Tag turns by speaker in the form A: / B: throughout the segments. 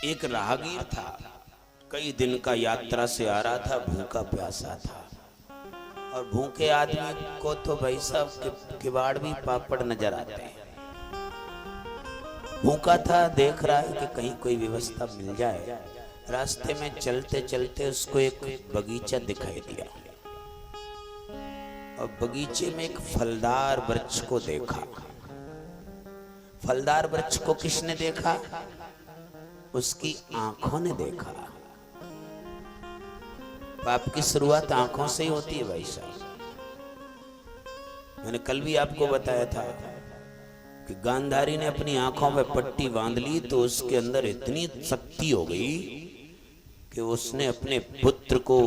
A: एक राहगीर था, कई दिन का यात्रा से आ रहा था, भूखा प्यासा था। और भूखे आदमी को तो भाई साहब किवाड़ भी पापड़ नजर आते हैं। भूखा था, देख रहा है कि कहीं कोई व्यवस्था मिल जाए। रास्ते में चलते चलते उसको एक बगीचा दिखाई दिया और बगीचे में एक फलदार वृक्ष को देखा। फलदार वृक्ष को किसने देखा? उसकी आंखों ने देखा। पाप की शुरुआत आंखों से ही होती है भाई साहब। मैंने कल भी आपको बताया था कि गांधारी ने अपनी आंखों में पट्टी बांध ली तो उसके अंदर इतनी शक्ति हो गई कि उसने अपने पुत्र को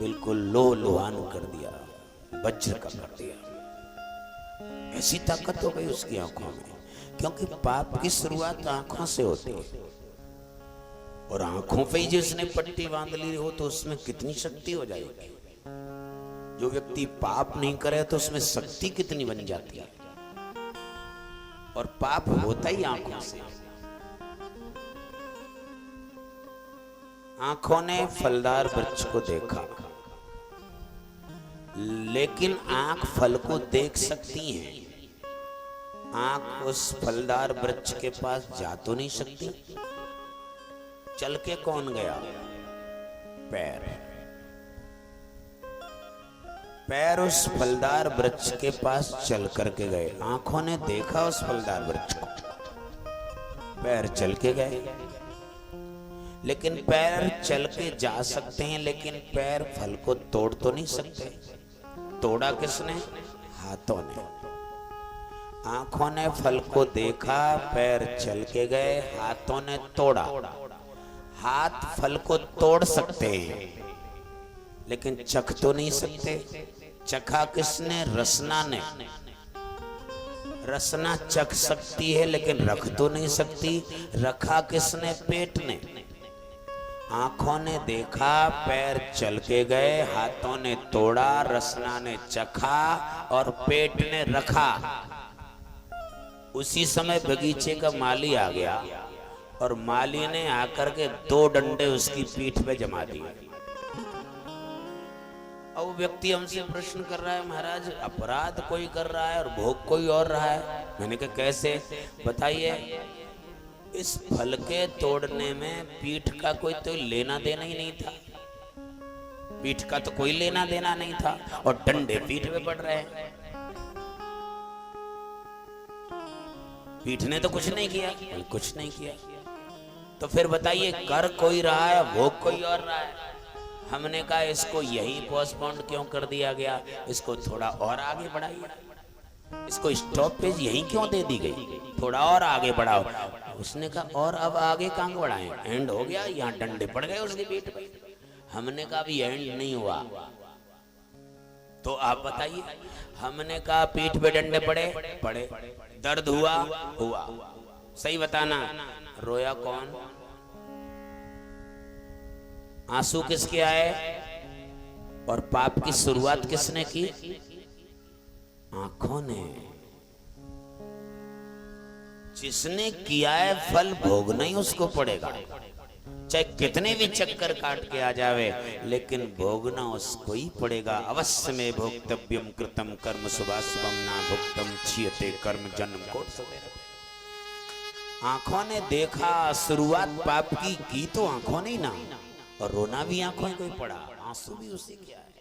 A: बिल्कुल लोलुहान कर दिया, वज्र का कर दिया। ऐसी ताकत हो गई उसकी आंखों में, क्योंकि पाप की शुरुआत आंखों से होती है। और आंखों पे ही जिसने पट्टी बांध ली हो तो उसमें कितनी शक्ति हो जाएगी। जो व्यक्ति पाप नहीं करे तो उसमें शक्ति कितनी बन जाती है। और पाप होता ही आंखों से। आंखों ने फलदार वृक्ष को देखा, लेकिन आंख फल को देख सकती है, आंख उस फलदार वृक्ष के पास जा तो नहीं सकती। चल के कौन गया? पैर। पैर उस फलदार वृक्ष के पास चल करके गए। आंखों ने देखा उस फलदार वृक्ष को, पैर चल के गए। लेकिन पैर चल के जा सकते हैं, लेकिन पैर फल को तोड़ तो नहीं सकते। तोड़ा किसने? हाथों ने। आंखों ने फल को देखा, पैर चल के गए, हाथों ने तोड़ा। हाथ फल को तोड़ सकते हैं, लेकिन चख तो नहीं सकते। चखा किसने? रसना ने। रसना चख सकती है लेकिन रख तो नहीं सकती। रखा किसने? पेट ने। आंखों ने देखा, पैर चल के गए, हाथों ने तोड़ा, रसना ने चखा और पेट ने रखा। उसी समय बगीचे का माली आ गया और माली ने आकर के 2 डंडे उसकी पीठ पे जमा दिए। और वो व्यक्ति हमसे प्रश्न कर रहा है, महाराज अपराध कोई कर रहा है और भोग कोई और रहा है। मैंने कहा कैसे? बताइए। इस फल के तोड़ने में पीठ का कोई तो लेना देना ही नहीं था। पीठ का तो कोई लेना देना नहीं था और डंडे पीठ पे पड़ रहे हैं। पीठ ने तो कुछ नहीं किया, कुछ नहीं किया। तो फिर बताइए, कर कोई रहा है, भोग कोई और रहा है। हमने कहा इसको यही पोस्टपोन क्यों कर दिया गया? इसको थोड़ा और आगे बढ़ाइए, इसको स्टॉपेज यही क्यों दे दी गई? थोड़ा और आगे बढ़ाओ। उसने कहा और अब आगे कहाँ बढ़ाएं? एंड हो गया, यहाँ डंडे पड़ गए उसकी पीठ पे। हमने कहा अभी एंड नहीं हुआ, तो आप बताइए। हमने कहा पीठ पे डंडे पड़े, दर्द हुआ। सही बताना, रोया कौन? आंसू किसके आए? और पाप की शुरुआत किसने की? आंखों ने। जिसने किया है फल भोगना ही उसको पड़ेगा, चाहे कितने भी चक्कर काट के आ जावे, लेकिन भोगना उसको ही पड़ेगा। अवश्य में भोक्तव्यम कृतम कर्म शुभाशुभम ना भुक्तम क्षीयते कर्म जन्म कोट सवेरा। आंखों ने देखा, शुरुआत पाप की तो आंखों ने ही ना, और रोना भी आंखों ही कोई पड़ा, आंसू भी उसी के आए।